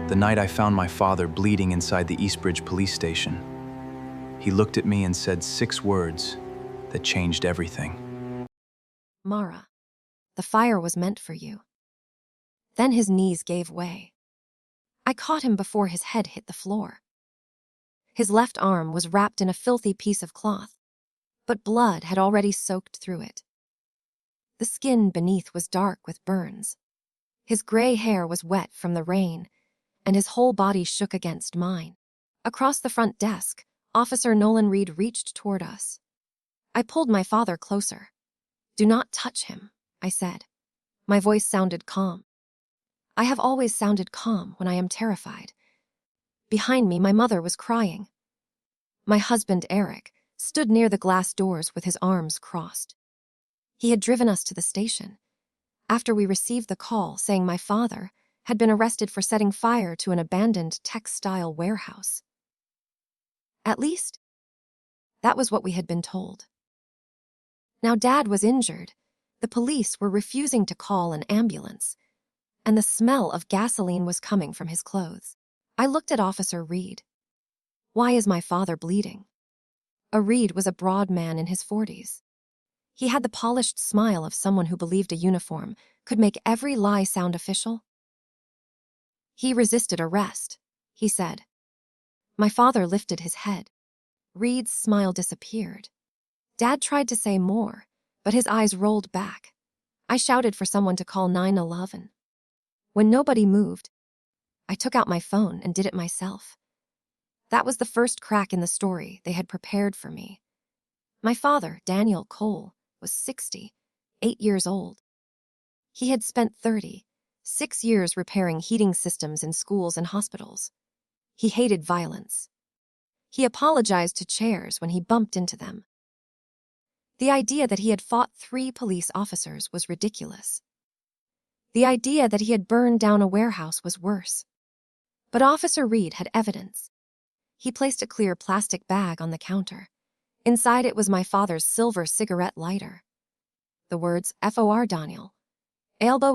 The night I found my father bleeding inside the Eastbridge police station. He looked at me and said 6 words that changed everything. Mara, the fire was meant for you. Then his knees gave way. I caught him before his head hit the floor. His left arm was wrapped in a filthy piece of cloth, but blood had already soaked through it. The skin beneath was dark with burns. His gray hair was wet from the rain, and his whole body shook against mine. Across the front desk, Officer Nolan Reed reached toward us. I pulled my father closer. "Do not touch him," I said. My voice sounded calm. I have always sounded calm when I am terrified. Behind me, my mother was crying. My husband, Eric, stood near the glass doors with his arms crossed. He had driven us to the station after we received the call saying my father had been arrested for setting fire to an abandoned textile warehouse. At least, that was what we had been told. Now Dad was injured. The police were refusing to call an ambulance, and the smell of gasoline was coming from his clothes. I looked at Officer Reed. "Why is my father bleeding?" Reed was a broad man in his 40s. He had the polished smile of someone who believed a uniform could make every lie sound official. "He resisted arrest," he said. My father lifted his head. Reed's smile disappeared. Dad tried to say more, but his eyes rolled back. I shouted for someone to call 911. When nobody moved, I took out my phone and did it myself. That was the first crack in the story they had prepared for me. My father, Daniel Cole, was 68 years old. He had spent 36 years repairing heating systems in schools and hospitals. He hated violence. He apologized to chairs when he bumped into them. The idea that he had fought 3 police officers was ridiculous. The idea that he had burned down a warehouse was worse. But Officer Reed had evidence. He placed a clear plastic bag on the counter. Inside it was my father's silver cigarette lighter. The words "FOR Daniel, Elbow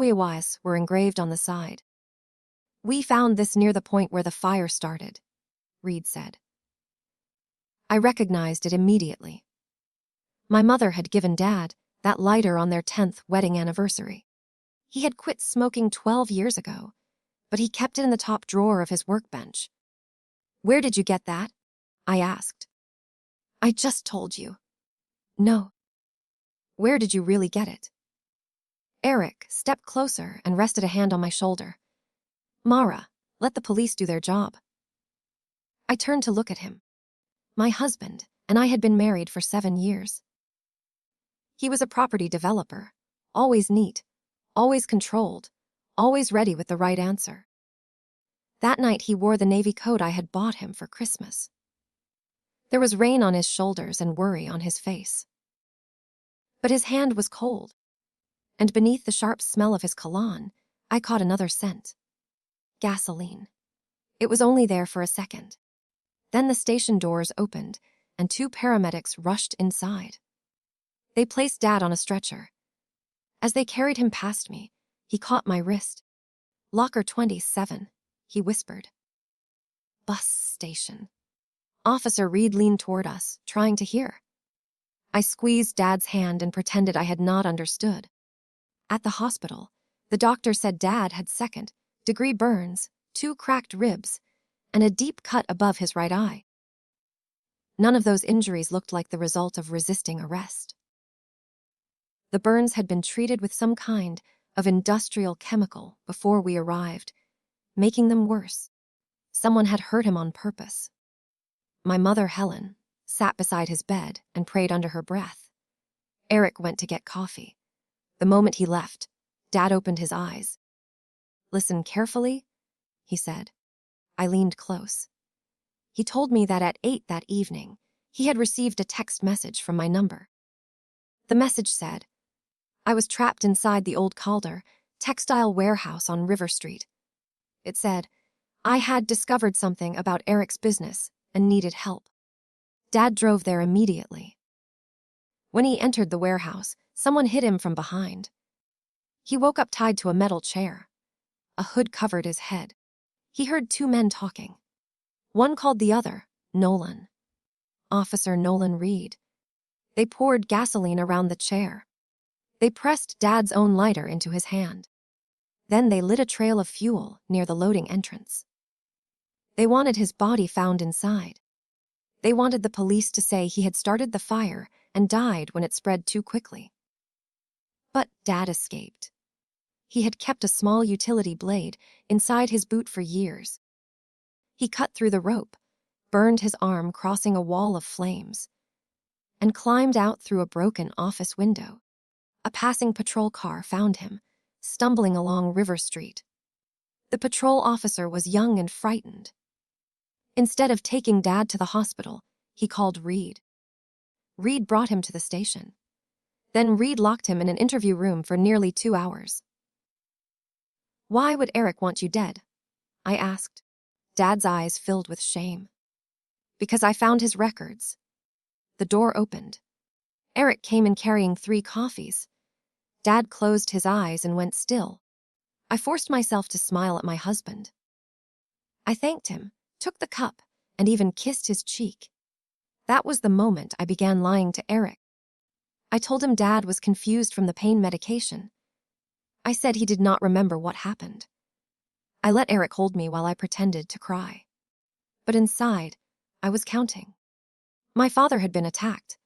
were engraved on the side. "We found this near the point where the fire started," Reed said. I recognized it immediately. My mother had given Dad that lighter on their 10th wedding anniversary. He had quit smoking 12 years ago, but he kept it in the top drawer of his workbench. "Where did you get that?" I asked. "I just told you." "No." "Where did you really get it?" Eric stepped closer and rested a hand on my shoulder. "Mara, let the police do their job." I turned to look at him. My husband and I had been married for 7 years. He was a property developer, always neat, always controlled, always ready with the right answer. That night he wore the navy coat I had bought him for Christmas. There was rain on his shoulders and worry on his face. But his hand was cold, and beneath the sharp smell of his cologne, I caught another scent. Gasoline. It was only there for a second. Then the station doors opened, and 2 paramedics rushed inside. They placed Dad on a stretcher. As they carried him past me, he caught my wrist. "Locker 27, he whispered. "Bus station." Officer Reed leaned toward us, trying to hear. I squeezed Dad's hand and pretended I had not understood. At the hospital, the doctor said Dad had 2nd-degree burns, 2 cracked ribs, and a deep cut above his right eye. None of those injuries looked like the result of resisting arrest. The burns had been treated with some kind of industrial chemical before we arrived, making them worse. Someone had hurt him on purpose. My mother, Helen, sat beside his bed and prayed under her breath. Eric went to get coffee. The moment he left, Dad opened his eyes. "Listen carefully," he said. I leaned close. He told me that at 8 that evening, he had received a text message from my number. The message said, "I was trapped inside the old Calder textile warehouse on River Street." It said, "I had discovered something about Eric's business and needed help." Dad drove there immediately. When he entered the warehouse, someone hit him from behind. He woke up tied to a metal chair. A hood covered his head. He heard two men talking. One called the other Nolan. Officer Nolan Reed. They poured gasoline around the chair. They pressed Dad's own lighter into his hand. Then they lit a trail of fuel near the loading entrance. They wanted his body found inside. They wanted the police to say he had started the fire and died when it spread too quickly. But Dad escaped. He had kept a small utility blade inside his boot for years. He cut through the rope, burned his arm crossing a wall of flames, and climbed out through a broken office window. A passing patrol car found him, stumbling along River Street. The patrol officer was young and frightened. Instead of taking Dad to the hospital, he called Reed. Reed brought him to the station. Then Reed locked him in an interview room for nearly 2 hours. "Why would Eric want you dead?" I asked. Dad's eyes filled with shame. "Because I found his records." The door opened. Eric came in carrying 3 coffees. Dad closed his eyes and went still. I forced myself to smile at my husband. I thanked him, took the cup, and even kissed his cheek. That was the moment I began lying to Eric. I told him Dad was confused from the pain medication. I said he did not remember what happened. I let Eric hold me while I pretended to cry. But inside, I was counting. My father had been attacked.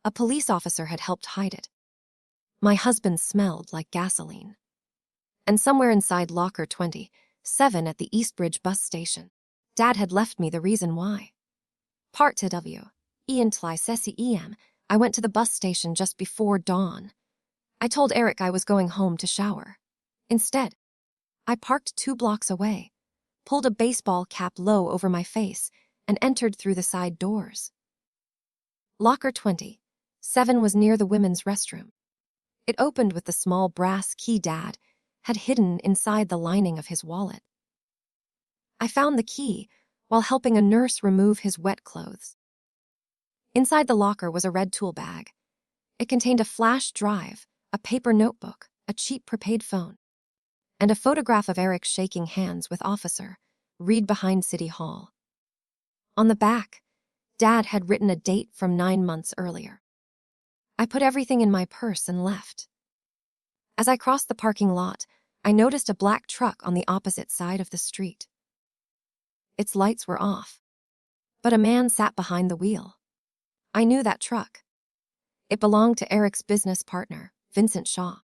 A police officer had helped hide it. My husband smelled like gasoline. And somewhere inside locker 27 at the Eastbridge bus station, Dad had left me the reason why. Part TW. Ian Tly EM. I went to the bus station just before dawn. I told Eric I was going home to shower. Instead, I parked 2 blocks away, pulled a baseball cap low over my face, and entered through the side doors. Locker 27 was near the women's restroom. It opened with the small brass key Dad had hidden inside the lining of his wallet. I found the key while helping a nurse remove his wet clothes. Inside the locker was a red tool bag. It contained a flash drive, a paper notebook, a cheap prepaid phone, and a photograph of Eric shaking hands with Officer Reed behind City Hall. On the back, Dad had written a date from 9 months earlier. I put everything in my purse and left. As I crossed the parking lot, I noticed a black truck on the opposite side of the street. Its lights were off, but a man sat behind the wheel. I knew that truck. It belonged to Eric's business partner, Vincent Shaw.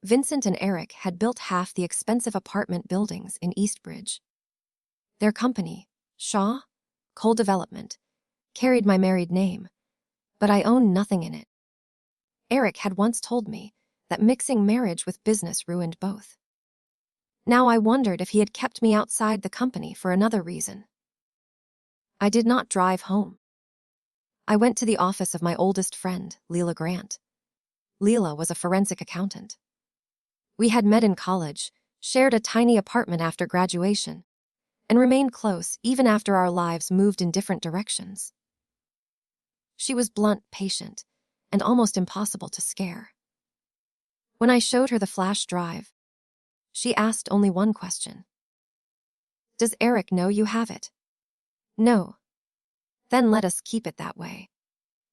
Vincent and Eric had built half the expensive apartment buildings in Eastbridge. Their company, Shaw Coal Development, carried my married name, but I owned nothing in it. Eric had once told me that mixing marriage with business ruined both. Now I wondered if he had kept me outside the company for another reason. I did not drive home. I went to the office of my oldest friend, Leela Grant. Leela was a forensic accountant. We had met in college, shared a tiny apartment after graduation, and remained close even after our lives moved in different directions. She was blunt, patient, and almost impossible to scare. When I showed her the flash drive, she asked only one question. "Does Eric know you have it?" "No." "Then let us keep it that way."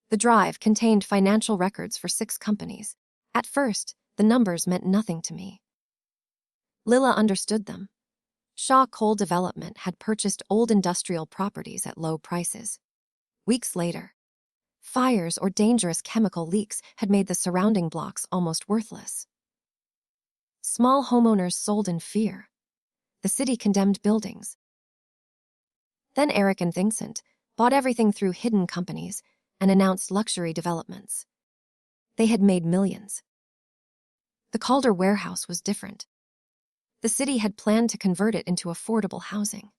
The drive contained financial records for 6 companies. At first, the numbers meant nothing to me. Lila understood them. Shaw Coal Development had purchased old industrial properties at low prices. Weeks later, fires or dangerous chemical leaks had made the surrounding blocks almost worthless. Small homeowners sold in fear. The city condemned buildings. Then Eric and Vincent bought everything through hidden companies and announced luxury developments. They had made millions. The Calder warehouse was different. The city had planned to convert it into affordable housing.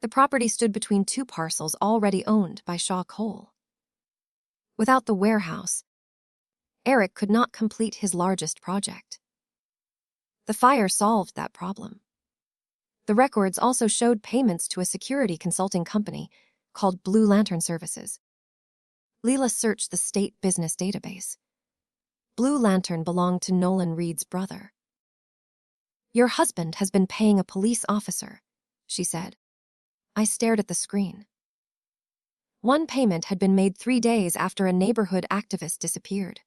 The property stood between 2 parcels already owned by Shaw Coal. Without the warehouse, Eric could not complete his largest project. The fire solved that problem. The records also showed payments to a security consulting company called Blue Lantern Services. Leela searched the state business database. Blue Lantern belonged to Nolan Reed's brother. Your husband has been paying a police officer, she said. I stared at the screen. One payment had been made 3 days after a neighborhood activist disappeared.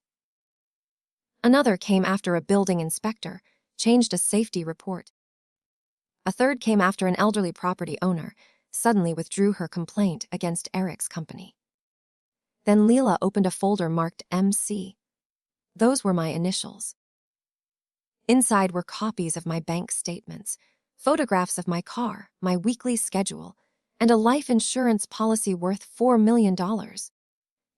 Another came after a building inspector changed a safety report. A third came after an elderly property owner suddenly withdrew her complaint against Eric's company. Then Leela opened a folder marked MC. Those were my initials. Inside were copies of my bank statements, photographs of my car, my weekly schedule, and a life insurance policy worth $4 million.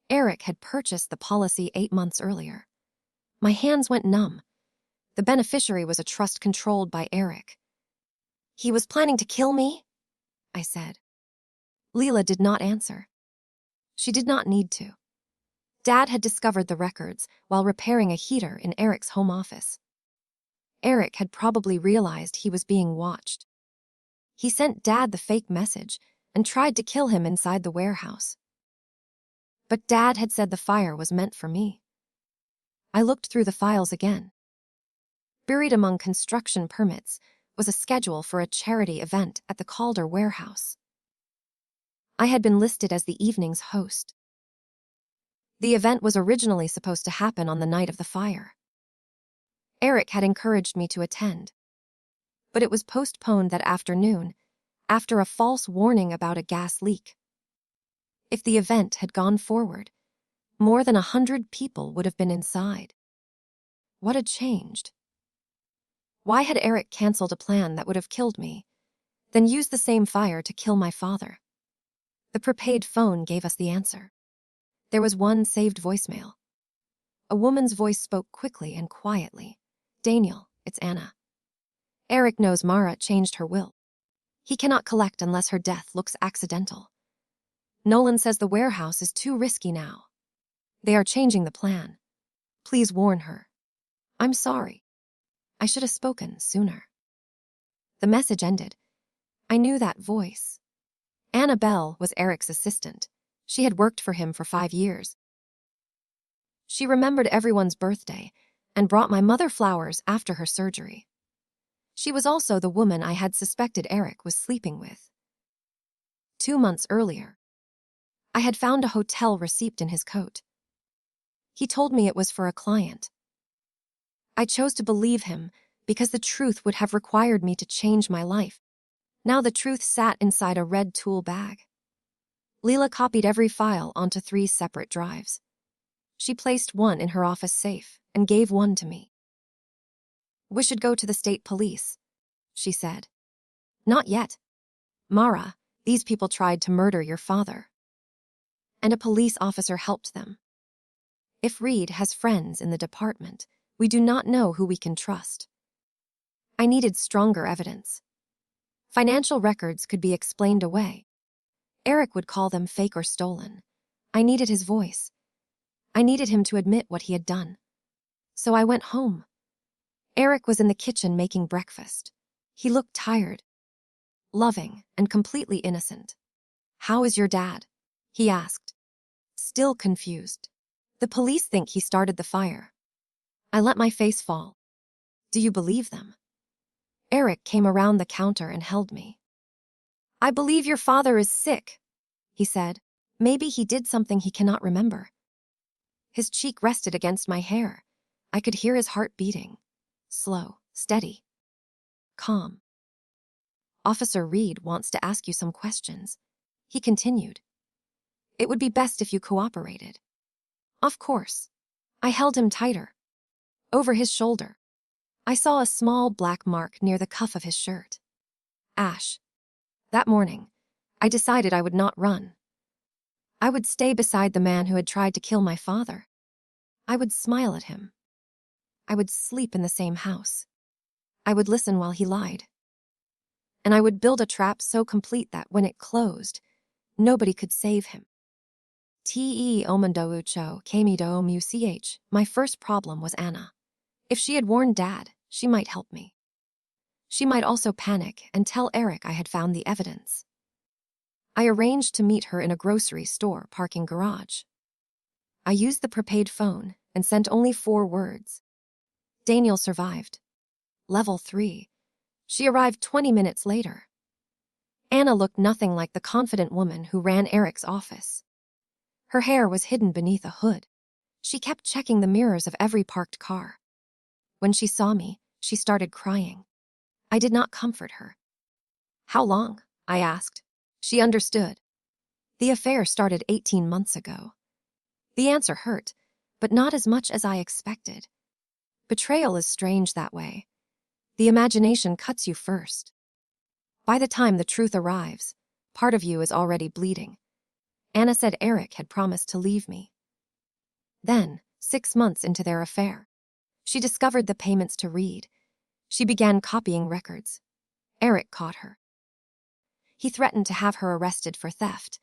Eric had purchased the policy 8 months earlier. My hands went numb. The beneficiary was a trust controlled by Eric. He was planning to kill me? I said. Leela did not answer. She did not need to. Dad had discovered the records while repairing a heater in Eric's home office. Eric had probably realized he was being watched. He sent Dad the fake message and tried to kill him inside the warehouse. But Dad had said the fire was meant for me. I looked through the files again. Buried among construction permits was a schedule for a charity event at the Calder warehouse. I had been listed as the evening's host. The event was originally supposed to happen on the night of the fire. Eric had encouraged me to attend, but it was postponed that afternoon after a false warning about a gas leak. If the event had gone forward, more than 100 people would have been inside. What had changed? Why had Eric canceled a plan that would have killed me, then used the same fire to kill my father? The prepaid phone gave us the answer. There was one saved voicemail. A woman's voice spoke quickly and quietly. Daniel, it's Anna. Eric knows Mara changed her will. He cannot collect unless her death looks accidental. Nolan says the warehouse is too risky now. They are changing the plan. Please warn her. I'm sorry. I should have spoken sooner. The message ended. I knew that voice. Annabelle was Eric's assistant. She had worked for him for 5 years. She remembered everyone's birthday and brought my mother flowers after her surgery. She was also the woman I had suspected Eric was sleeping with. 2 months earlier, I had found a hotel receipt in his coat. He told me it was for a client. I chose to believe him because the truth would have required me to change my life. Now the truth sat inside a red tool bag. Leela copied every file onto 3 separate drives. She placed one in her office safe and gave one to me. We should go to the state police, she said. Not yet. Mara, these people tried to murder your father. And a police officer helped them. If Reed has friends in the department, we do not know who we can trust. I needed stronger evidence. Financial records could be explained away. Eric would call them fake or stolen. I needed his voice. I needed him to admit what he had done. So I went home. Eric was in the kitchen making breakfast. He looked tired, loving, and completely innocent. How is your dad? He asked, still confused. The police think he started the fire. I let my face fall. Do you believe them? Eric came around the counter and held me. I believe your father is sick, he said. Maybe he did something he cannot remember. His cheek rested against my hair. I could hear his heart beating. Slow, steady, calm. Officer Reed wants to ask you some questions, he continued. It would be best if you cooperated. Of course. I held him tighter. Over his shoulder, I saw a small black mark near the cuff of his shirt. Ash. That morning, I decided I would not run. I would stay beside the man who had tried to kill my father. I would smile at him. I would sleep in the same house. I would listen while he lied. And I would build a trap so complete that when it closed, nobody could save him. Te omandoucho kamido much. My first problem was Anna. If she had warned Dad, she might help me. She might also panic and tell Eric I had found the evidence. I arranged to meet her in a grocery store parking garage. I used the prepaid phone and sent only 4 words. Daniel survived. Level 3, She arrived 20 minutes later. Anna looked nothing like the confident woman who ran Eric's office. Her hair was hidden beneath a hood. She kept checking the mirrors of every parked car. When she saw me, she started crying. I did not comfort her. "How long?" I asked. She understood. "The affair started 18 months ago." The answer hurt, but not as much as I expected. Betrayal is strange that way. The imagination cuts you first. By the time the truth arrives, part of you is already bleeding. Anna said Eric had promised to leave me. Then, 6 months into their affair, she discovered the payments to Reed. She began copying records. Eric caught her. He threatened to have her arrested for theft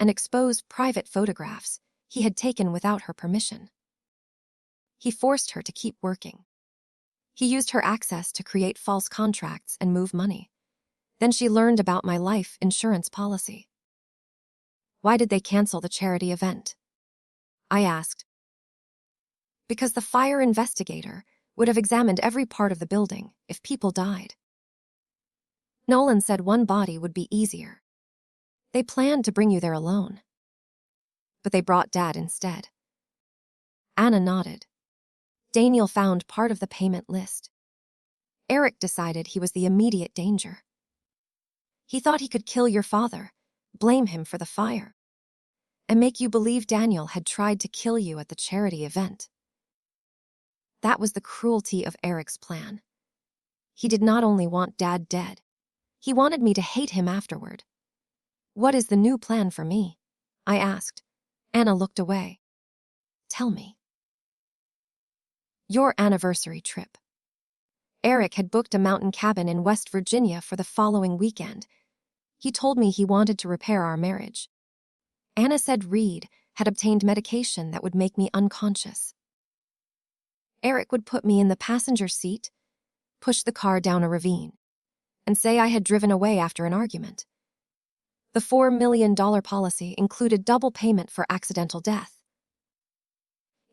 and expose private photographs he had taken without her permission. He forced her to keep working. He used her access to create false contracts and move money. Then she learned about my life insurance policy. "Why did they cancel the charity event?" I asked. "Because the fire investigator would have examined every part of the building if people died. Nolan said one body would be easier. They planned to bring you there alone. But they brought Dad instead." Anna nodded. Daniel found part of the payment list. Eric decided he was the immediate danger. He thought he could kill your father, blame him for the fire, and make you believe Daniel had tried to kill you at the charity event. That was the cruelty of Eric's plan. He did not only want Dad dead, he wanted me to hate him afterward. "What is the new plan for me?" I asked. Anna looked away. "Tell me." "Your anniversary trip." Eric had booked a mountain cabin in West Virginia for the following weekend. He told me he wanted to repair our marriage. Anna said Reed had obtained medication that would make me unconscious. Eric would put me in the passenger seat, push the car down a ravine, and say I had driven away after an argument. The $4 million policy included double payment for accidental death.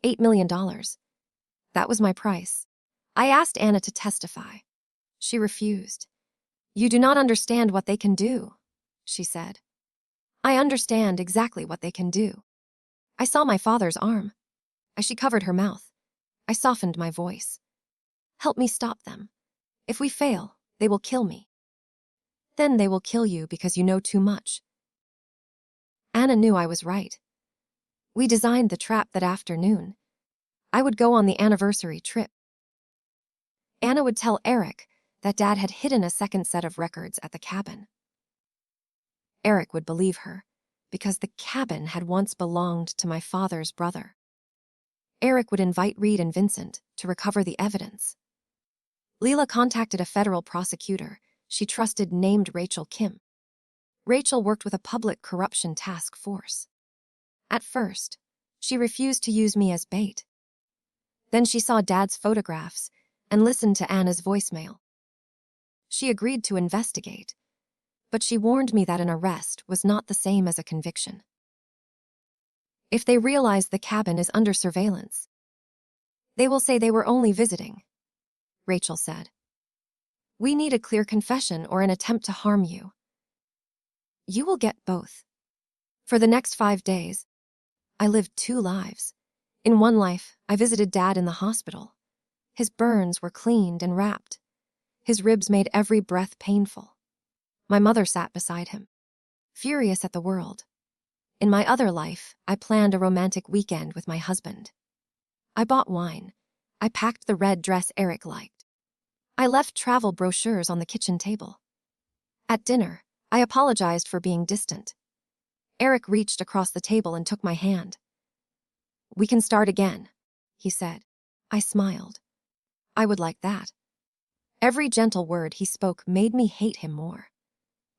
$8 million. That was my price. I asked Anna to testify. She refused. "You do not understand what they can do," she said. "I understand exactly what they can do." I saw my father's arm. As she covered her mouth, I softened my voice. "Help me stop them. If we fail, they will kill me. Then they will kill you because you know too much." Anna knew I was right. We designed the trap that afternoon. I would go on the anniversary trip. Anna would tell Eric that Dad had hidden a second set of records at the cabin. Eric would believe her, because the cabin had once belonged to my father's brother. Eric would invite Reed and Vincent to recover the evidence. Leela contacted a federal prosecutor she trusted named Rachel Kim. Rachel worked with a public corruption task force. At first, she refused to use me as bait. Then she saw Dad's photographs and listened to Anna's voicemail. She agreed to investigate, but she warned me that an arrest was not the same as a conviction. "If they realize the cabin is under surveillance, they will say they were only visiting," Rachel said. "We need a clear confession or an attempt to harm you. You will get both." For the next 5 days, I lived 2 lives. In one life, I visited Dad in the hospital. His burns were cleaned and wrapped. His ribs made every breath painful. My mother sat beside him, furious at the world. In my other life, I planned a romantic weekend with my husband. I bought wine. I packed the red dress Eric liked. I left travel brochures on the kitchen table. At dinner, I apologized for being distant. Eric reached across the table and took my hand. "We can start again," he said. I smiled. I would like that. Every gentle word he spoke made me hate him more.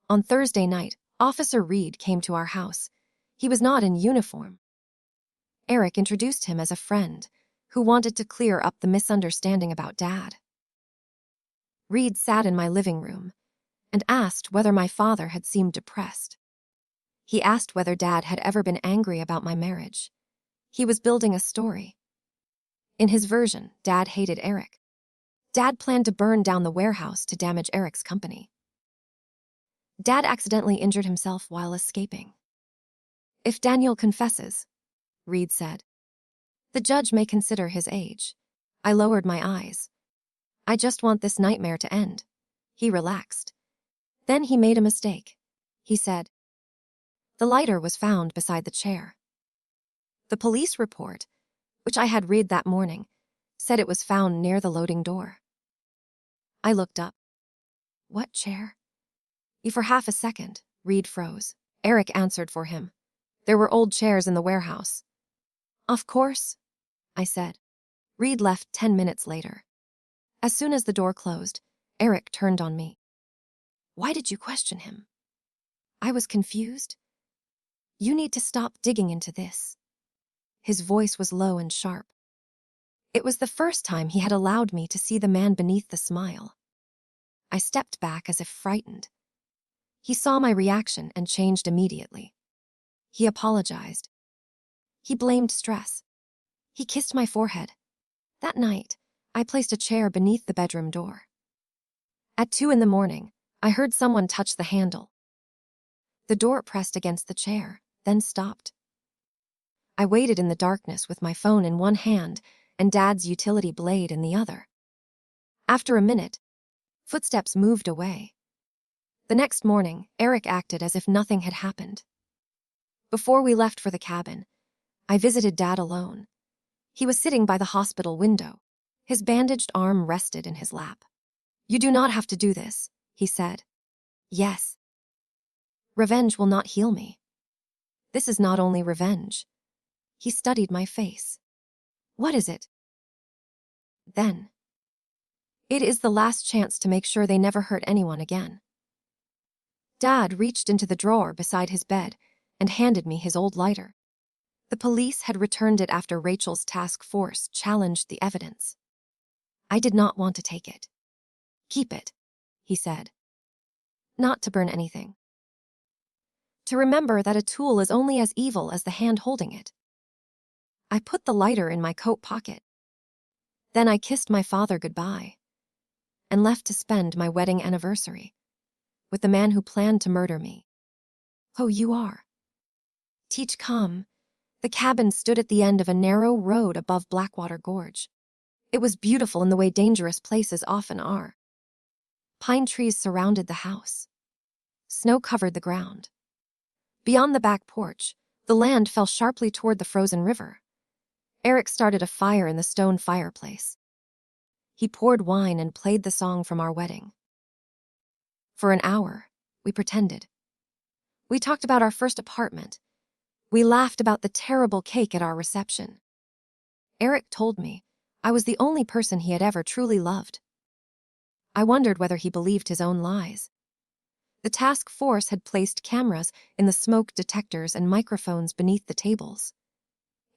On Thursday night, Officer Reed came to our house. He was not in uniform. Eric introduced him as a friend who wanted to clear up the misunderstanding about Dad. Reed sat in my living room and asked whether my father had seemed depressed. He asked whether Dad had ever been angry about my marriage. He was building a story. In his version, Dad hated Eric. Dad planned to burn down the warehouse to damage Eric's company. Dad accidentally injured himself while escaping. If Daniel confesses, Reed said, the judge may consider his age. I lowered my eyes. I just want this nightmare to end. He relaxed. Then he made a mistake. He said, the lighter was found beside the chair. The police report, which I had read that morning, said it was found near the loading door. I looked up. What chair? For half a second, Reed froze. Eric answered for him. There were old chairs in the warehouse. Of course, I said. Reed left 10 minutes later. As soon as the door closed, Eric turned on me. Why did you question him? I was confused. You need to stop digging into this. His voice was low and sharp. It was the first time he had allowed me to see the man beneath the smile. I stepped back as if frightened. He saw my reaction and changed immediately. He apologized. He blamed stress. He kissed my forehead. That night, I placed a chair beneath the bedroom door. At 2 a.m, I heard someone touch the handle. The door pressed against the chair, then stopped. I waited in the darkness with my phone in one hand and Dad's utility blade in the other. After a minute, footsteps moved away. The next morning, Eric acted as if nothing had happened. Before we left for the cabin, I visited Dad alone. He was sitting by the hospital window. His bandaged arm rested in his lap. You do not have to do this, he said. Yes. Revenge will not heal me. This is not only revenge. He studied my face. What is it? Then. It is the last chance to make sure they never hurt anyone again. Dad reached into the drawer beside his bed and handed me his old lighter. The police had returned it after Rachel's task force challenged the evidence. I did not want to take it. Keep it, he said. Not to burn anything. To remember that a tool is only as evil as the hand holding it. I put the lighter in my coat pocket. Then I kissed my father goodbye and left to spend my wedding anniversary with the man who planned to murder me. Oh, you are. Teach come. The cabin stood at the end of a narrow road above Blackwater Gorge. It was beautiful in the way dangerous places often are. Pine trees surrounded the house. Snow covered the ground. Beyond the back porch, the land fell sharply toward the frozen river. Eric started a fire in the stone fireplace. He poured wine and played the song from our wedding. For an hour, we pretended. We talked about our first apartment. We laughed about the terrible cake at our reception. Eric told me I was the only person he had ever truly loved. I wondered whether he believed his own lies. The task force had placed cameras in the smoke detectors and microphones beneath the tables.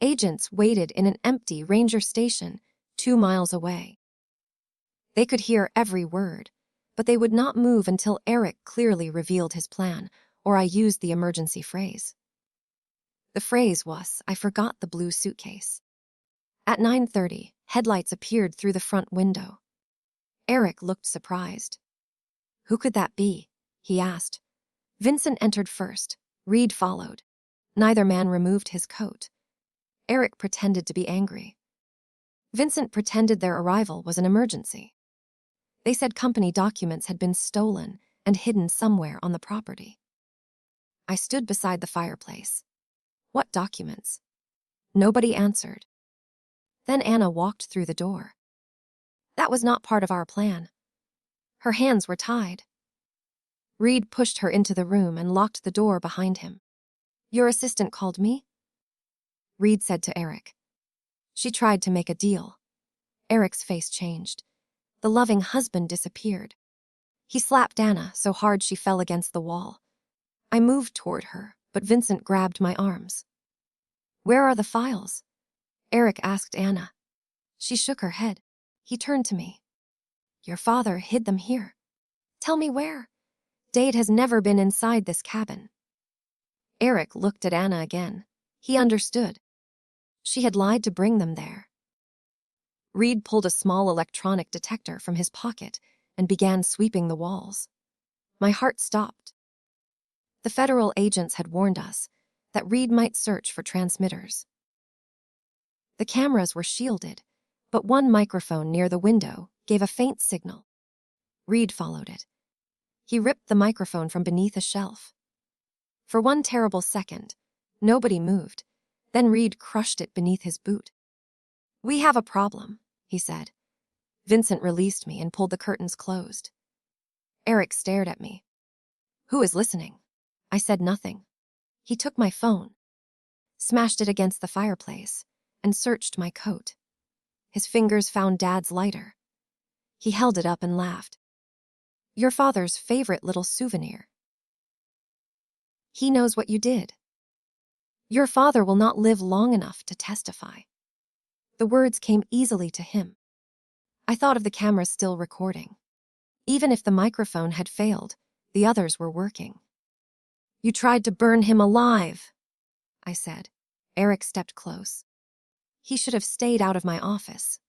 Agents waited in an empty ranger station 2 miles away. They could hear every word, but they would not move until Eric clearly revealed his plan, or I used the emergency phrase. The phrase was, I forgot the blue suitcase. At 9:30, headlights appeared through the front window. Eric looked surprised. Who could that be? He asked. Vincent entered first. Reed followed. Neither man removed his coat. Eric pretended to be angry. Vincent pretended their arrival was an emergency. They said company documents had been stolen and hidden somewhere on the property. I stood beside the fireplace. What documents? Nobody answered. Then Anna walked through the door. That was not part of our plan. Her hands were tied. Reed pushed her into the room and locked the door behind him. Your assistant called me? Reed said to Eric. She tried to make a deal. Eric's face changed. The loving husband disappeared. He slapped Anna so hard she fell against the wall. I moved toward her, but Vincent grabbed my arms. Where are the files? Eric asked Anna. She shook her head. He turned to me. Your father hid them here. Tell me where. Dade has never been inside this cabin. Eric looked at Anna again. He understood. She had lied to bring them there. Reed pulled a small electronic detector from his pocket and began sweeping the walls. My heart stopped. The federal agents had warned us that Reed might search for transmitters. The cameras were shielded, but one microphone near the window gave a faint signal. Reed followed it. He ripped the microphone from beneath a shelf. For one terrible second, nobody moved. Then Reed crushed it beneath his boot. "We have a problem," he said. Vincent released me and pulled the curtains closed. Eric stared at me. "Who is listening?" I said nothing. He took my phone, smashed it against the fireplace, and searched my coat. His fingers found Dad's lighter. He held it up and laughed. "Your father's favorite little souvenir. He knows what you did. Your father will not live long enough to testify." The words came easily to him. I thought of the camera still recording. Even if the microphone had failed, the others were working. "You tried to burn him alive," I said. Eric stepped close. He should have stayed out of my office.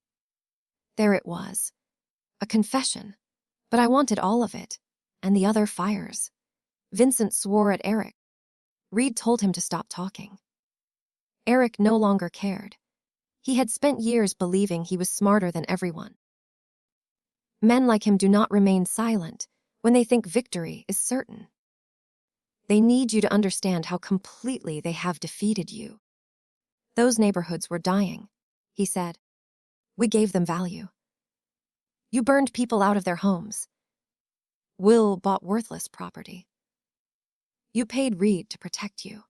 There it was. A confession. But I wanted all of it, and the other fires. Vincent swore at Eric. Reed told him to stop talking. Eric no longer cared. He had spent years believing he was smarter than everyone. Men like him do not remain silent when they think victory is certain. They need you to understand how completely they have defeated you. "Those neighborhoods were dying," he said. "We gave them value. You burned people out of their homes. Will bought worthless property. You paid Reed to protect you."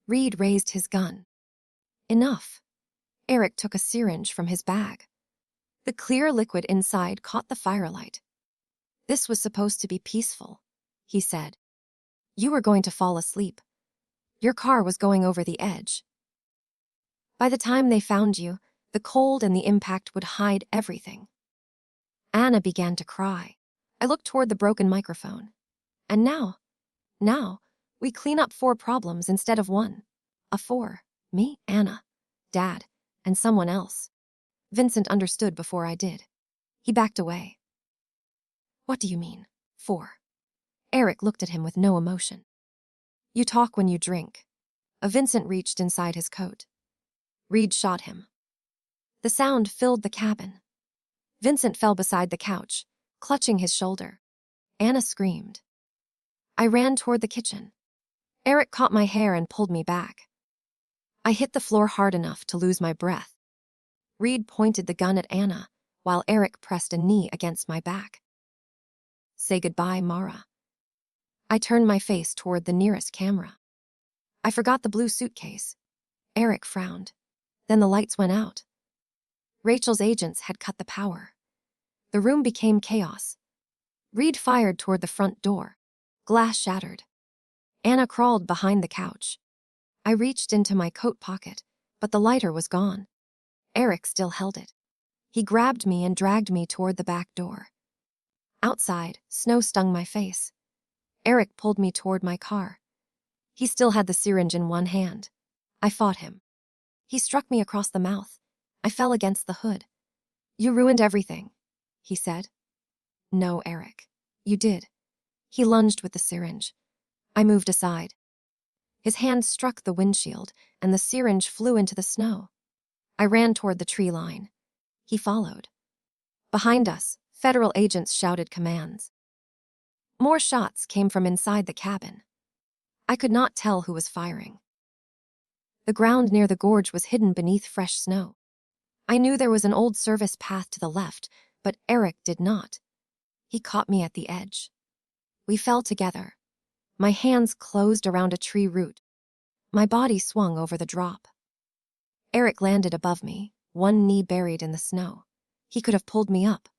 Reed raised his gun. "Enough." Eric took a syringe from his bag. The clear liquid inside caught the firelight. "This was supposed to be peaceful," he said. "You were going to fall asleep. Your car was going over the edge. By the time they found you, the cold and the impact would hide everything." Anna began to cry. I looked toward the broken microphone. "And now, we clean up 4 problems instead of 1. A 4. Me, Anna, Dad, and someone else." Vincent understood before I did. He backed away. "What do you mean, 4? Eric looked at him with no emotion. "You talk when you drink." Vincent reached inside his coat. Reed shot him. The sound filled the cabin. Vincent fell beside the couch, clutching his shoulder. Anna screamed. I ran toward the kitchen. Eric caught my hair and pulled me back. I hit the floor hard enough to lose my breath. Reed pointed the gun at Anna, while Eric pressed a knee against my back. "Say goodbye, Mara." I turned my face toward the nearest camera. I forgot the blue suitcase. Eric frowned. Then the lights went out. Rachel's agents had cut the power. The room became chaos. Reed fired toward the front door. Glass shattered. Anna crawled behind the couch. I reached into my coat pocket, but the lighter was gone. Eric still held it. He grabbed me and dragged me toward the back door. Outside, snow stung my face. Eric pulled me toward my car. He still had the syringe in one hand. I fought him. He struck me across the mouth. I fell against the hood. "You ruined everything," he said. "No, Eric. You did." He lunged with the syringe. I moved aside. His hand struck the windshield, and the syringe flew into the snow. I ran toward the tree line. He followed. Behind us, federal agents shouted commands. More shots came from inside the cabin. I could not tell who was firing. The ground near the gorge was hidden beneath fresh snow. I knew there was an old service path to the left, but Eric did not. He caught me at the edge. We fell together. My hands closed around a tree root. My body swung over the drop. Eric landed above me, one knee buried in the snow. He could have pulled me up.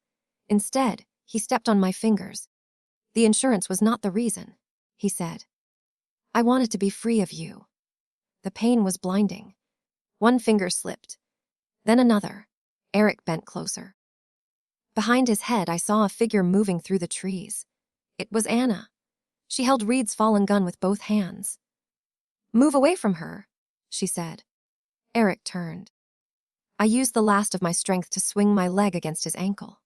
Instead, he stepped on my fingers. "The insurance was not the reason," he said. "I wanted to be free of you." The pain was blinding. One finger slipped. Then another. Eric bent closer. Behind his head, I saw a figure moving through the trees. It was Anna. She held Reed's fallen gun with both hands. "Move away from her," she said. Eric turned. I used the last of my strength to swing my leg against his ankle.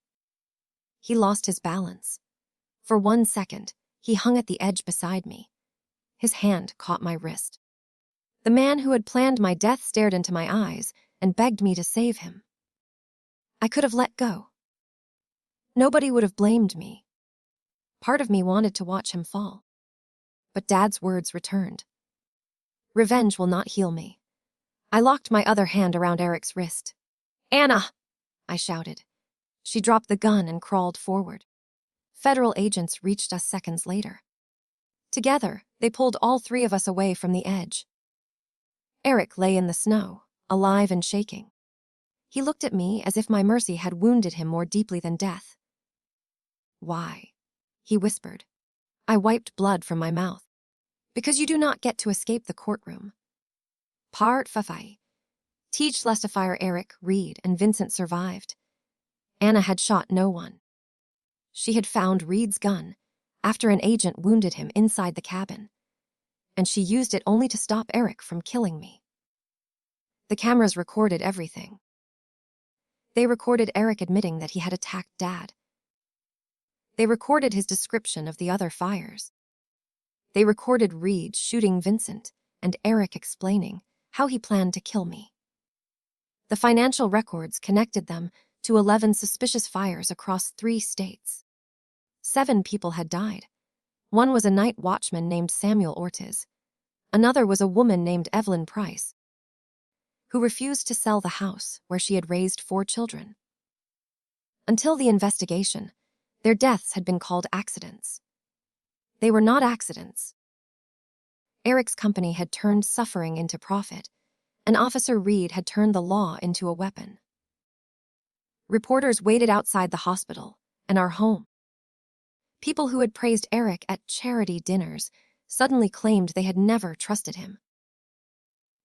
He lost his balance. For 1 second, he hung at the edge beside me. His hand caught my wrist. The man who had planned my death stared into my eyes and begged me to save him. I could have let go. Nobody would have blamed me. Part of me wanted to watch him fall. But Dad's words returned. Revenge will not heal me. I locked my other hand around Eric's wrist. "Anna!" I shouted. She dropped the gun and crawled forward. Federal agents reached us seconds later. Together, they pulled all 3 of us away from the edge. Eric lay in the snow, alive and shaking. He looked at me as if my mercy had wounded him more deeply than death. "Why?" he whispered. I wiped blood from my mouth. "Because you do not get to escape the courtroom." Part 5. Teach Lestifier Eric, Reed, and Vincent survived. Anna had shot no one. She had found Reed's gun after an agent wounded him inside the cabin, and she used it only to stop Eric from killing me. The cameras recorded everything. They recorded Eric admitting that he had attacked Dad. They recorded his description of the other fires. They recorded Reed shooting Vincent and Eric explaining how he planned to kill me. The financial records connected them to 11 suspicious fires across 3 states. 7 people had died. One was a night watchman named Samuel Ortiz. Another was a woman named Evelyn Price, who refused to sell the house where she had raised 4 children. Until the investigation, their deaths had been called accidents. They were not accidents. Eric's company had turned suffering into profit, and Officer Reed had turned the law into a weapon. Reporters waited outside the hospital and our home. People who had praised Eric at charity dinners suddenly claimed they had never trusted him.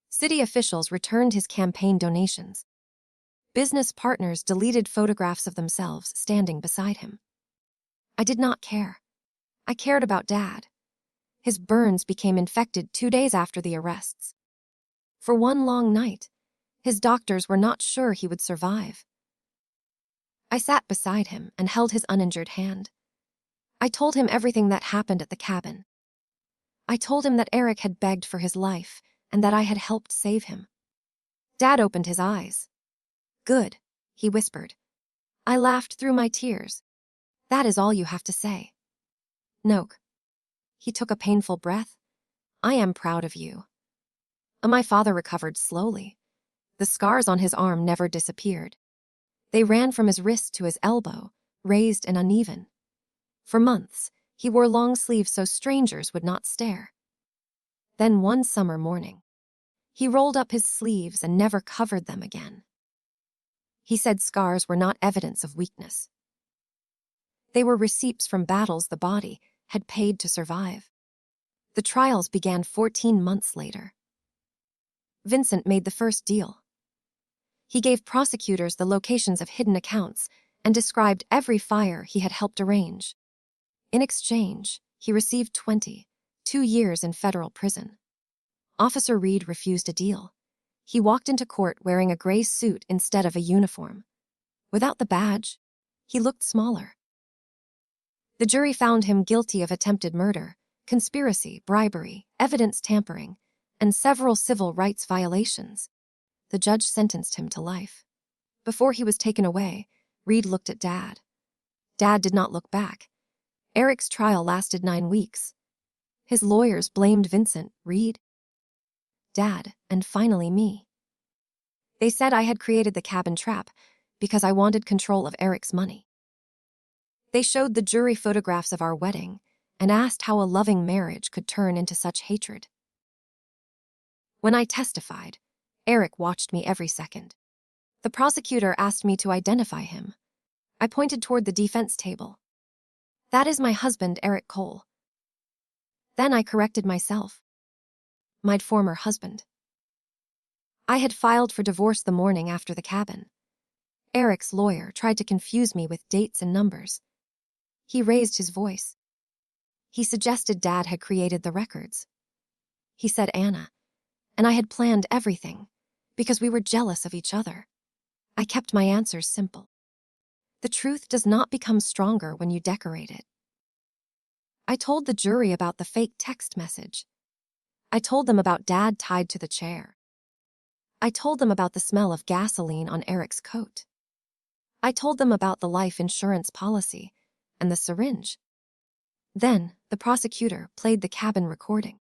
City officials returned his campaign donations. Business partners deleted photographs of themselves standing beside him. I did not care. I cared about Dad. His burns became infected 2 days after the arrests. For 1 long night, his doctors were not sure he would survive. I sat beside him and held his uninjured hand. I told him everything that happened at the cabin. I told him that Eric had begged for his life and that I had helped save him. Dad opened his eyes. "Good," he whispered. I laughed through my tears. "That is all you have to say." "Noke." He took a painful breath. "I am proud of you." My father recovered slowly. The scars on his arm never disappeared. They ran from his wrist to his elbow, raised and uneven. For months, he wore long sleeves so strangers would not stare. Then one summer morning, he rolled up his sleeves and never covered them again. He said scars were not evidence of weakness. They were receipts from battles the body had paid to survive. The trials began 14 months later. Vincent made the first deal. He gave prosecutors the locations of hidden accounts and described every fire he had helped arrange. In exchange, he received 2 years in federal prison. Officer Reed refused a deal. He walked into court wearing a gray suit instead of a uniform. Without the badge, he looked smaller. The jury found him guilty of attempted murder, conspiracy, bribery, evidence tampering, and several civil rights violations. The judge sentenced him to life. Before he was taken away, Reed looked at Dad. Dad did not look back. Eric's trial lasted 9 weeks. His lawyers blamed Vincent, Reed, Dad, and finally me. They said I had created the cabin trap because I wanted control of Eric's money. They showed the jury photographs of our wedding and asked how a loving marriage could turn into such hatred. When I testified, Eric watched me every second. The prosecutor asked me to identify him. I pointed toward the defense table. "That is my husband, Eric Cole." Then I corrected myself. My former husband. I had filed for divorce the morning after the cabin. Eric's lawyer tried to confuse me with dates and numbers. He raised his voice. He suggested Dad had created the records. He said Anna, and I had planned everything because we were jealous of each other. I kept my answers simple. The truth does not become stronger when you decorate it. I told the jury about the fake text message. I told them about Dad tied to the chair. I told them about the smell of gasoline on Eric's coat. I told them about the life insurance policy and the syringe. Then, the prosecutor played the cabin recording.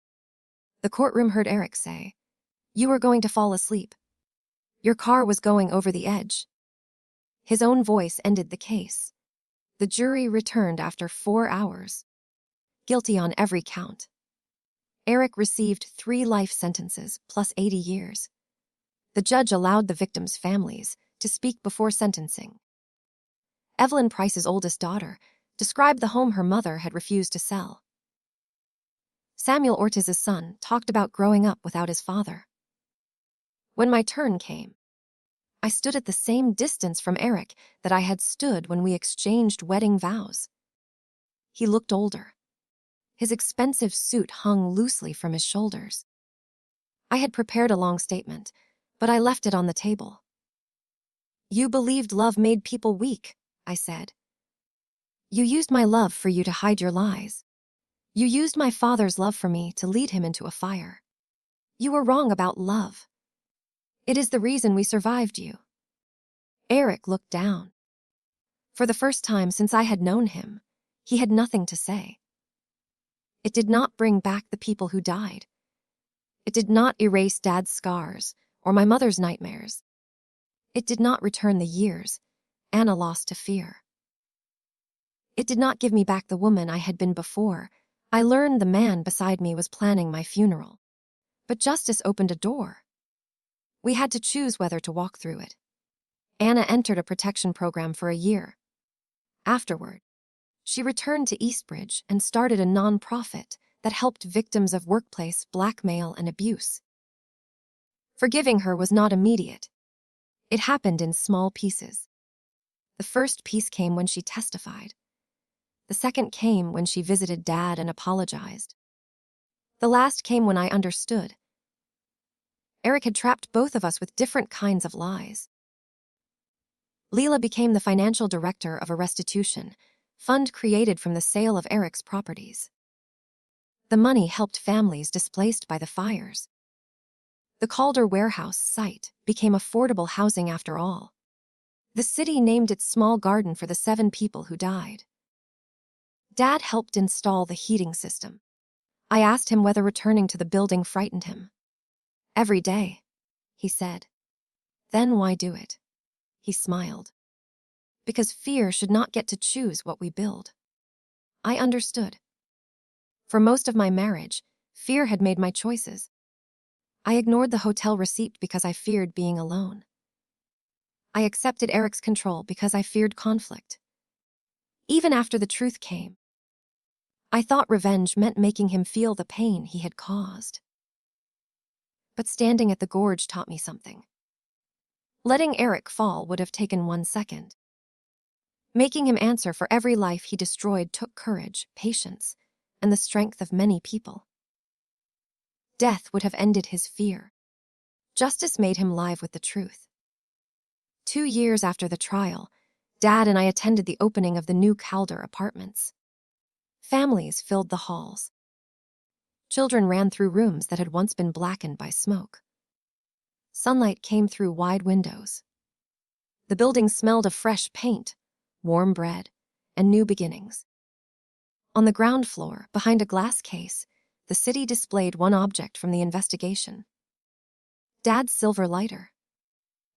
The courtroom heard Eric say, "You were going to fall asleep. Your car was going over the edge." His own voice ended the case. The jury returned after 4 hours. Guilty on every count. Eric received 3 life sentences plus 80 years. The judge allowed the victims' families to speak before sentencing. Evelyn Price's oldest daughter described the home her mother had refused to sell. Samuel Ortiz's son talked about growing up without his father. When my turn came, I stood at the same distance from Eric that I had stood when we exchanged wedding vows. He looked older. His expensive suit hung loosely from his shoulders. I had prepared a long statement, but I left it on the table. "You believed love made people weak," I said. "You used my love for you to hide your lies. You used my father's love for me to lead him into a fire. You were wrong about love. It is the reason we survived you." Eric looked down. For the first time since I had known him, he had nothing to say. It did not bring back the people who died. It did not erase Dad's scars or my mother's nightmares. It did not return the years Anna lost to fear. It did not give me back the woman I had been before. I learned the man beside me was planning my funeral. But justice opened a door. We had to choose whether to walk through it. Anna entered a protection program for a year. Afterward, she returned to Eastbridge and started a non-profit that helped victims of workplace blackmail and abuse. Forgiving her was not immediate. It happened in small pieces. The first piece came when she testified. The second came when she visited Dad and apologized. The last came when I understood. Eric had trapped both of us with different kinds of lies. Leela became the financial director of a restitution fund created from the sale of Eric's properties. The money helped families displaced by the fires. The Calder warehouse site became affordable housing after all. The city named its small garden for the 7 people who died. Dad helped install the heating system. I asked him whether returning to the building frightened him. "Every day," he said. "Then why do it?" He smiled. "Because fear should not get to choose what we build." I understood. For most of my marriage, fear had made my choices. I ignored the hotel receipt because I feared being alone. I accepted Eric's control because I feared conflict. Even after the truth came, I thought revenge meant making him feel the pain he had caused. But standing at the gorge taught me something. Letting Eric fall would have taken 1 second. Making him answer for every life he destroyed took courage, patience, and the strength of many people. Death would have ended his fear. Justice made him live with the truth. 2 years after the trial, Dad and I attended the opening of the new Calder apartments. Families filled the halls. Children ran through rooms that had once been blackened by smoke. Sunlight came through wide windows. The building smelled of fresh paint, warm bread, and new beginnings. On the ground floor, behind a glass case, the city displayed one object from the investigation. Dad's silver lighter.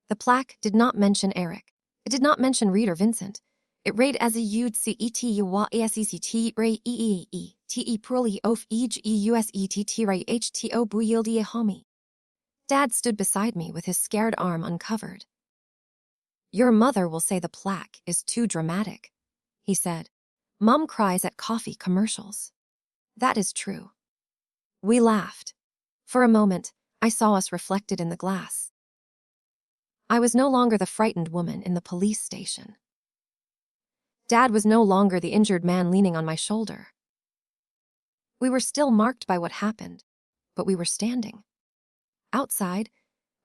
The plaque did not mention Eric. It did not mention Reed or Vincent. It read as a UDCETUASECT Ray EEE TE Purely of EGUSETT Ray HTO Buyildi Homi. Dad stood beside me with his scared arm uncovered. "Your mother will say the plaque is too dramatic," he said. "Mom cries at coffee commercials." That is true. We laughed. For a moment, I saw us reflected in the glass. I was no longer the frightened woman in the police station. Dad was no longer the injured man leaning on my shoulder. We were still marked by what happened, but we were standing. Outside,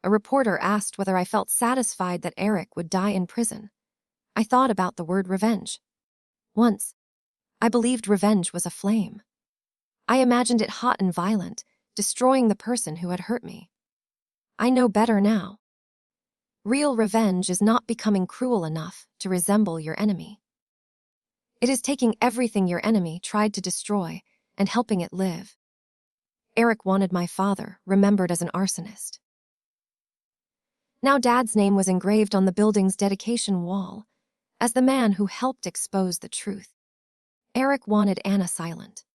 A reporter asked whether I felt satisfied that Eric would die in prison. I thought about the word revenge. Once, I believed revenge was a flame. I imagined it hot and violent, destroying the person who had hurt me. I know better now. Real revenge is not becoming cruel enough to resemble your enemy. It is taking everything your enemy tried to destroy and helping it live. Eric wanted my father remembered as an arsonist. Now Dad's name was engraved on the building's dedication wall as the man who helped expose the truth. Eric wanted Anna silent.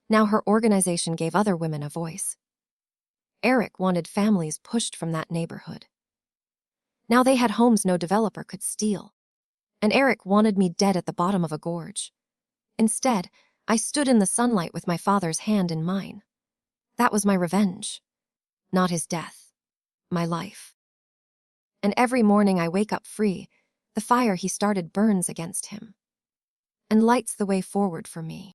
Now her organization gave other women a voice. Eric wanted families pushed from that neighborhood. Now they had homes no developer could steal. And Eric wanted me dead at the bottom of a gorge. Instead, I stood in the sunlight with my father's hand in mine. That was my revenge. Not his death. My life. And every morning I wake up free, the fire he started burns against him and lights the way forward for me.